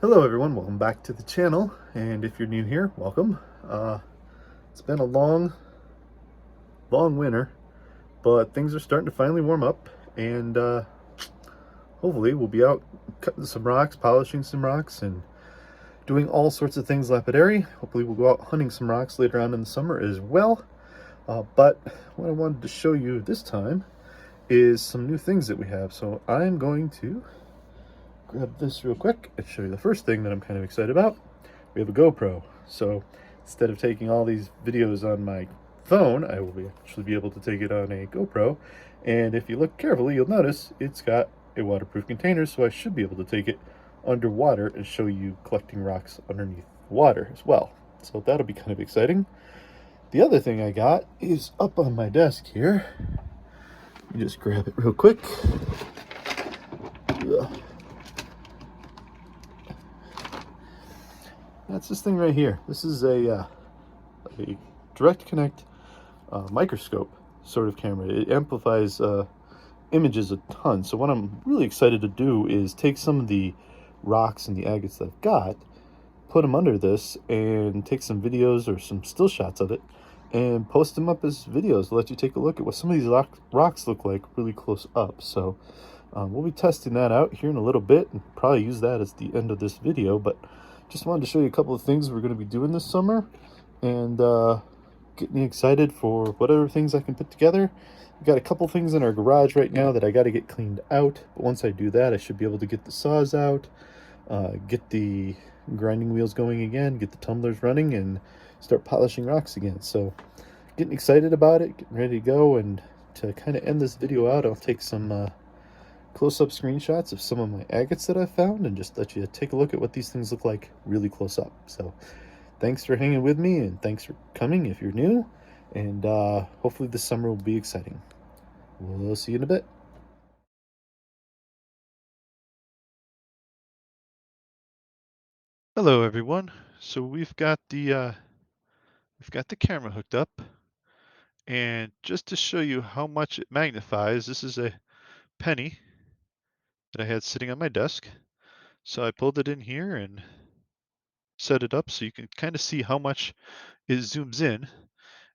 Hello everyone, welcome back to the channel, and if you're new here, welcome. It's been a long winter, but things are starting to finally warm up, and hopefully we'll be out cutting some rocks, polishing some rocks, and doing all sorts of things lapidary. Hopefully we'll go out hunting some rocks later on in the summer as well. But what I wanted to show you this time is some new things that we have. So I'm going to grab this real quick and show you the first thing that I'm kind of excited about. We have a GoPro. So instead of taking all these videos on my phone, I will actually be able to take it on a GoPro. And if you look carefully, you'll notice it's got a waterproof container, so I should be able to take it underwater and show you collecting rocks underneath the water as well. So that'll be kind of exciting. The other thing I got is up on my desk here. Let me just grab it real quick. Ugh. That's this thing right here. This is a direct connect microscope sort of camera. It amplifies images a ton. So what I'm really excited to do is take some of the rocks and the agates that I've got, put them under this, and take some videos or some still shots of it, and post them up as videos to let you take a look at what some of these rocks look like really close up. So we'll be testing that out here in a little bit and probably use that as the end of this video, but just wanted to show you a couple of things we're going to be doing this summer, and get me excited for whatever things I can put together. We've got a couple things in our garage right now that I got to get cleaned out, but once I do that, I should be able to get the saws out, get the grinding wheels going again, get the tumblers running, and start polishing rocks again. So getting excited about it, getting ready to go. And to kind of end this video out, I'll take some close-up screenshots of some of my agates that I found and just let you take a look at what these things look like really close up. So thanks for hanging with me, and thanks for coming if you're new, and hopefully this summer will be exciting. We'll see you in a bit. Hello everyone. So we've got the camera hooked up, and just to show you how much it magnifies, this is a penny that I had sitting on my desk. So I pulled it in here and set it up so you can kind of see how much it zooms in.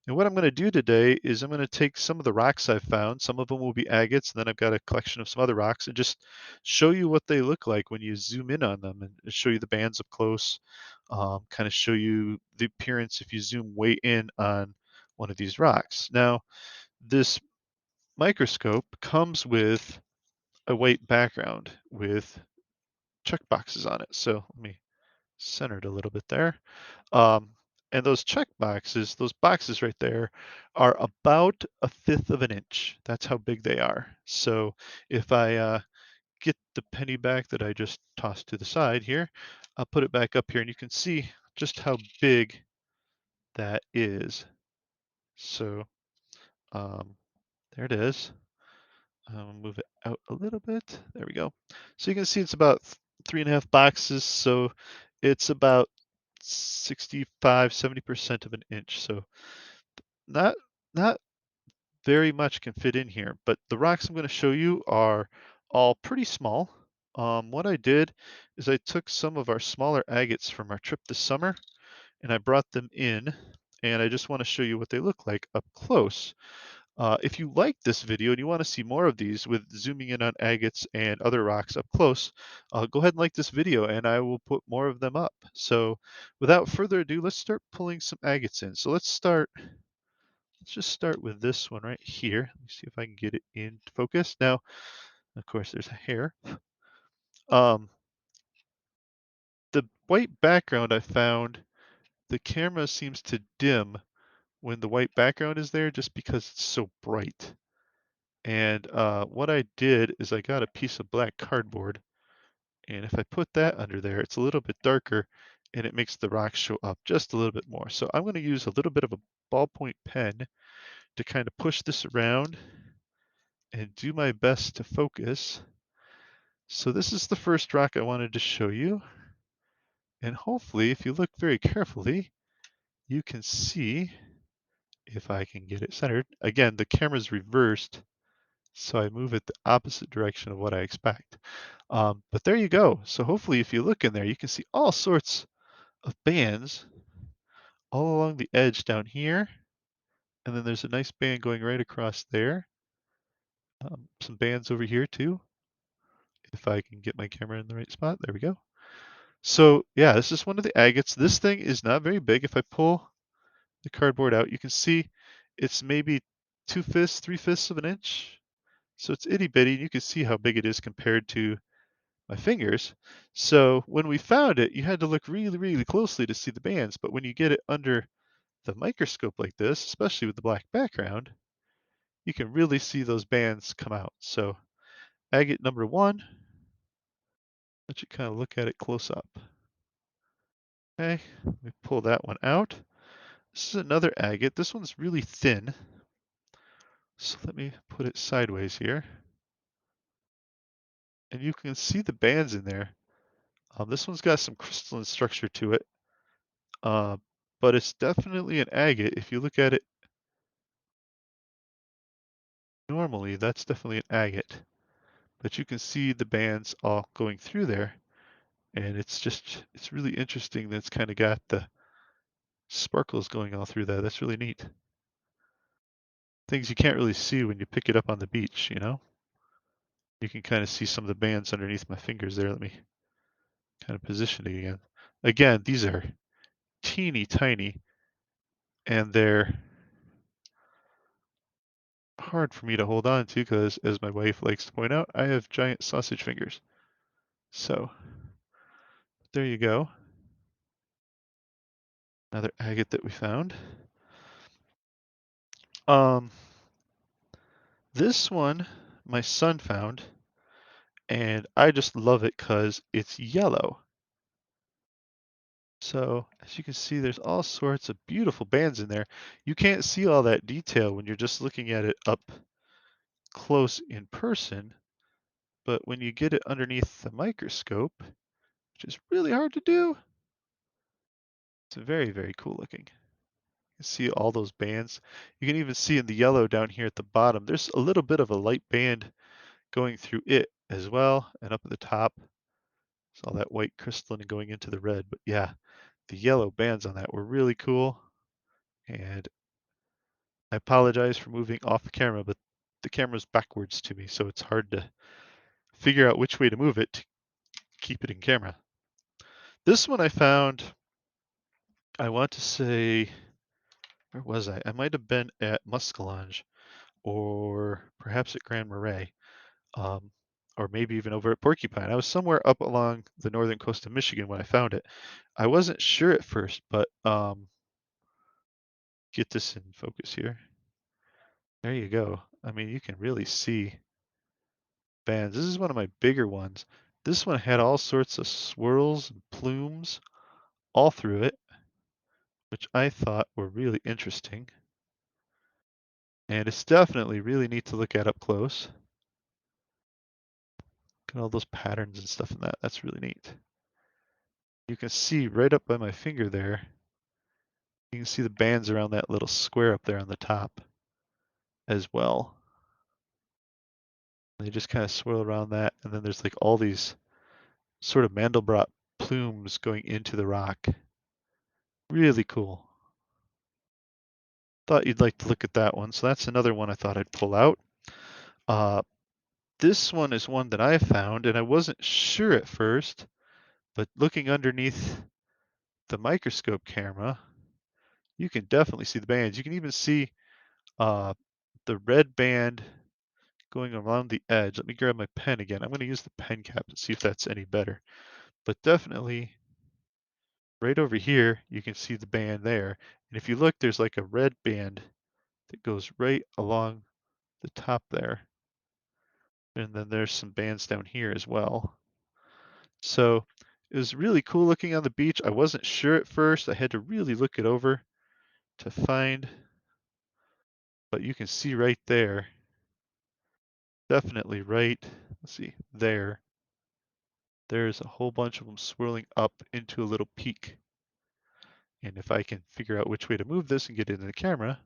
And what I'm going to do today is I'm going to take some of the rocks I've found. Some of them will be agates, and then I've got a collection of some other rocks, and just show you what they look like when you zoom in on them, and show you the bands up close, kind of show you the appearance if you zoom way in on one of these rocks. Now, this microscope comes with a white background with check boxes on it. So let me center it a little bit there. Um, and those check boxes, those boxes right there, are about 1/5 of an inch. That's how big they are. So if I get the penny back that I just tossed to the side here, I'll put it back up here, and you can see just how big that is. So um, there it is. Move it out a little bit. There we go. So you can see it's about 3.5 boxes. So it's about 65, 70% of an inch. So not not very much can fit in here, but the rocks I'm going to show you are all pretty small. What I did is I took some of our smaller agates from our trip this summer, and I brought them in, and I just want to show you what they look like up close. If you like this video and you want to see more of these with zooming in on agates and other rocks up close, go ahead and like this video and I will put more of them up. So without further ado, let's start pulling some agates in. So let's just start with this one right here. Let me see if I can get it in focus. Now, of course, there's a hair. Um, the white background I found, the camera seems to dim when the white background is there just because it's so bright. And what I did is I got a piece of black cardboard, and if I put that under there, it's a little bit darker, and it makes the rocks show up just a little bit more. So I'm going to use a little bit of a ballpoint pen to kind of push this around and do my best to focus. So this is the first rock I wanted to show you. And hopefully, if you look very carefully, you can see, if I can get it centered. Again, the camera's reversed, so I move it the opposite direction of what I expect. But there you go. So hopefully if you look in there, you can see all sorts of bands all along the edge down here. And then there's a nice band going right across there. Some bands over here too. If I can get my camera in the right spot, there we go. So yeah, this is one of the agates. This thing is not very big. If I pull the cardboard out, you can see it's maybe 2/5, 3/5 of an inch. So it's itty bitty. You can see how big it is compared to my fingers. So when we found it, you had to look really, really closely to see the bands. But when you get it under the microscope like this, especially with the black background, you can really see those bands come out. So agate number one, let you kind of look at it close up. Okay, let me pull that one out. This is another agate. This one's really thin. So let me put it sideways here. And you can see the bands in there. This one's got some crystalline structure to it. Uh, but it's definitely an agate. If you look at it normally, that's definitely an agate. But you can see the bands all going through there. And it's really interesting that it's kind of got the sparkles going all through that. That's really neat. Things you can't really see when you pick it up on the beach, you know? You can kind of see some of the bands underneath my fingers there. Let me kind of position it again. Again, these are teeny tiny and they're hard for me to hold on to because, as my wife likes to point out, I have giant sausage fingers. So there you go. Another agate that we found. Um, this one my son found, and I just love it because it's yellow. So as you can see, there's all sorts of beautiful bands in there. You can't see all that detail when you're just looking at it up close in person, but when you get it underneath the microscope, which is really hard to do, it's very, very cool looking. You can see all those bands. You can even see in the yellow down here at the bottom, there's a little bit of a light band going through it as well, and up at the top, it's all that white crystalline going into the red. But yeah, the yellow bands on that were really cool. And I apologize for moving off the camera, but the camera's backwards to me, so it's hard to figure out which way to move it to keep it in camera. This one I found, I want to say, where was I? I might have been at Muskellonge or perhaps at Grand Marais, um, or maybe even over at Porcupine. I was somewhere up along the northern coast of Michigan when I found it. I wasn't sure at first, but get this in focus here. There you go. I mean, you can really see bands. This is one of my bigger ones. This one had all sorts of swirls and plumes all through it, which I thought were really interesting. And it's definitely really neat to look at up close. Look at all those patterns and stuff in that. That's really neat. You can see right up by my finger there, you can see the bands around that little square up there on the top as well. They just kind of swirl around that, and then there's like all these sort of Mandelbrot plumes going into the rock. Really cool. Thought you'd like to look at that one. So that's another one I thought I'd pull out. Uh, this one is one that I found, and I wasn't sure at first, but looking underneath the microscope camera, you can definitely see the bands. You can even see uh, the red band going around the edge. Let me grab my pen again. I'm going to use the pen cap and see if that's any better. But definitely right over here, you can see the band there. And if you look, there's like a red band that goes right along the top there. And then there's some bands down here as well. So it was really cool looking on the beach. I wasn't sure at first. I had to really look it over to find, but you can see right there, definitely right, let's see, there's a whole bunch of them swirling up into a little peak. And if I can figure out which way to move this and get it into the camera,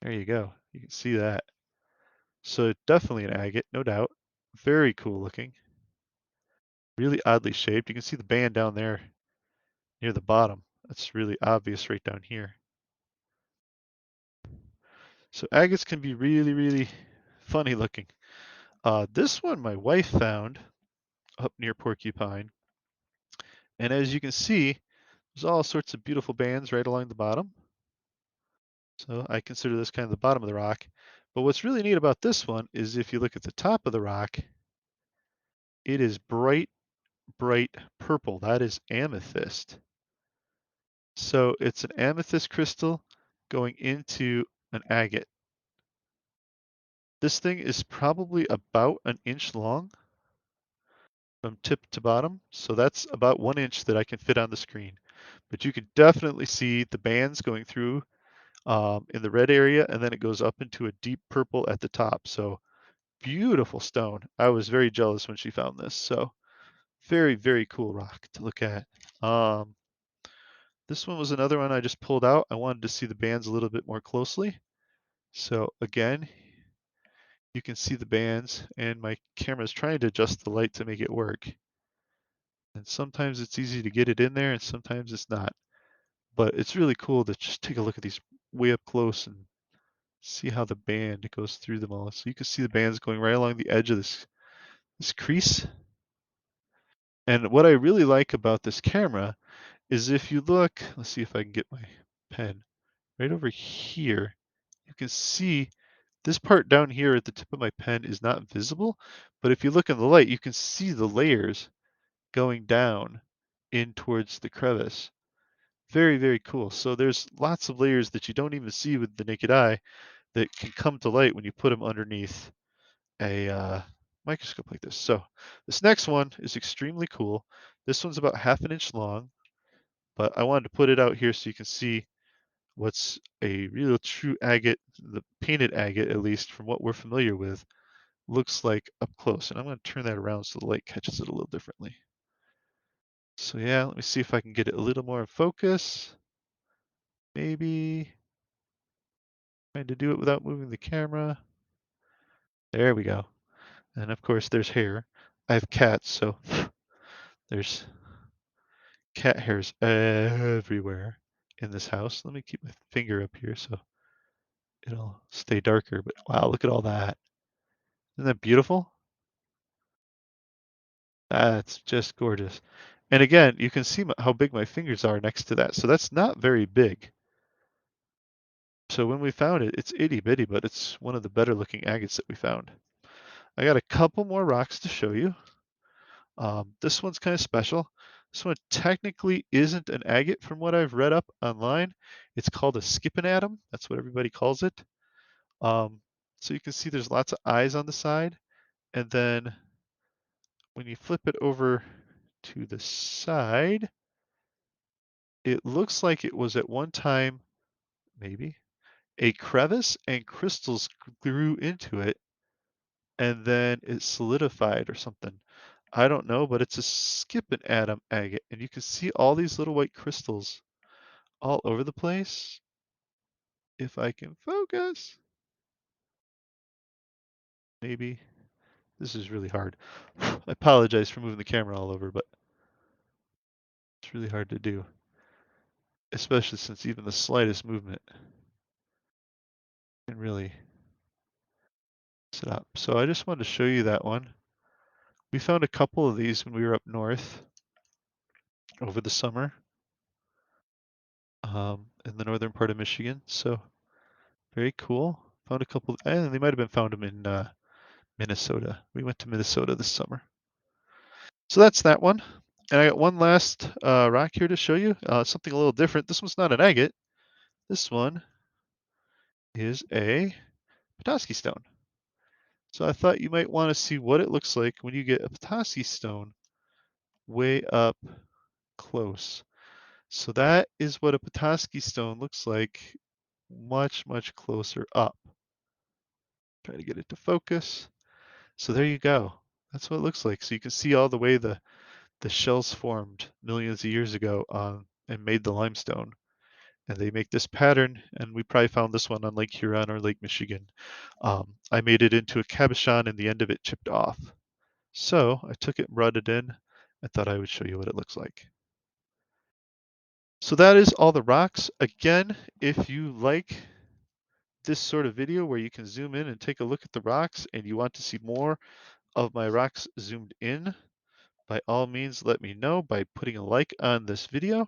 there you go. You can see that. So definitely an agate, no doubt. Very cool looking. Really oddly shaped. You can see the band down there near the bottom. That's really obvious right down here. So agates can be really, really funny looking. This one my wife found up near Porcupine. And as you can see, there's all sorts of beautiful bands right along the bottom. So I consider this kind of the bottom of the rock. But what's really neat about this one is if you look at the top of the rock, it is bright, bright purple. That is amethyst. So it's an amethyst crystal going into an agate. This thing is probably about an inch long from tip to bottom. So that's about 1 inch that I can fit on the screen. But you can definitely see the bands going through in the red area, and then it goes up into a deep purple at the top. So beautiful stone. I was very jealous when she found this. So very, very cool rock to look at. Um, this one was another one I just pulled out. I wanted to see the bands a little bit more closely. So again, you can see the bands, and my camera is trying to adjust the light to make it work. And sometimes it's easy to get it in there, and sometimes it's not. But it's really cool to just take a look at these way up close and see how the band goes through them all. So you can see the bands going right along the edge of this crease. And what I really like about this camera is if you look, let's see if I can get my pen right over here, you can see this part down here at the tip of my pen is not visible, but if you look in the light, you can see the layers going down in towards the crevice. Very, very cool. So there's lots of layers that you don't even see with the naked eye that can come to light when you put them underneath a microscope like this. So this next one is extremely cool. This one's about half an inch long, but I wanted to put it out here so you can see what's a real true agate, the painted agate, at least from what we're familiar with, looks like up close. And I'm going to turn that around so the light catches it a little differently. So yeah, let me see if I can get it a little more in focus. Maybe trying to do it without moving the camera. There we go. And of course there's hair. I have cats, so there's cat hairs everywhere in this house. Let me keep my finger up here so it'll stay darker. But wow, look at all that. Isn't that beautiful? That's just gorgeous. And again, you can see how big my fingers are next to that. So that's not very big. So when we found it, it's itty bitty, but it's one of the better looking agates that we found. I got a couple more rocks to show you. This one's kind of special. This one technically isn't an agate from what I've read up online. It's called a skipping atom. That's what everybody calls it. Um, so you can see there's lots of eyes on the side. And then when you flip it over to the side, it looks like it was at one time, maybe, a crevice and crystals grew into it and then it solidified or something. I don't know, but it's a skipping atom agate. And you can see all these little white crystals all over the place. If I can focus, maybe. This is really hard. I apologize for moving the camera all over, but it's really hard to do, especially since even the slightest movement can really set up. So I just wanted to show you that one. We found a couple of these when we were up north over the summer in the northern part of Michigan. So very cool. Found a couple, and they might have been found them in Minnesota. We went to Minnesota this summer. So that's that one. And I got one last rock here to show you, something a little different. This one's not an agate. This one is a Petosky stone. So I thought you might want to see what it looks like when you get a Petosky stone way up close. So that is what a Petosky stone looks like much, much closer up. Try to get it to focus. So there you go. That's what it looks like. So you can see all the way the shells formed millions of years ago and made the limestone. And they make this pattern, and we probably found this one on Lake Huron or Lake Michigan. I made it into a cabochon and the end of it chipped off. So I took it and brought it in, I thought I would show you what it looks like. So that is all the rocks. Again, if you like this sort of video where you can zoom in and take a look at the rocks and you want to see more of my rocks zoomed in, by all means, let me know by putting a like on this video,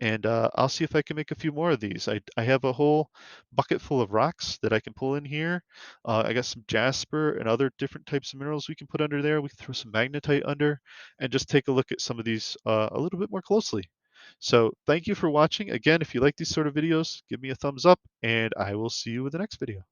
and I'll see if I can make a few more of these. I have a whole bucket full of rocks that I can pull in here. I got some jasper and other different types of minerals we can put under there. We can throw some magnetite under and just take a look at some of these a little bit more closely. So thank you for watching. Again, if you like these sort of videos, give me a thumbs up, and I will see you with the next video.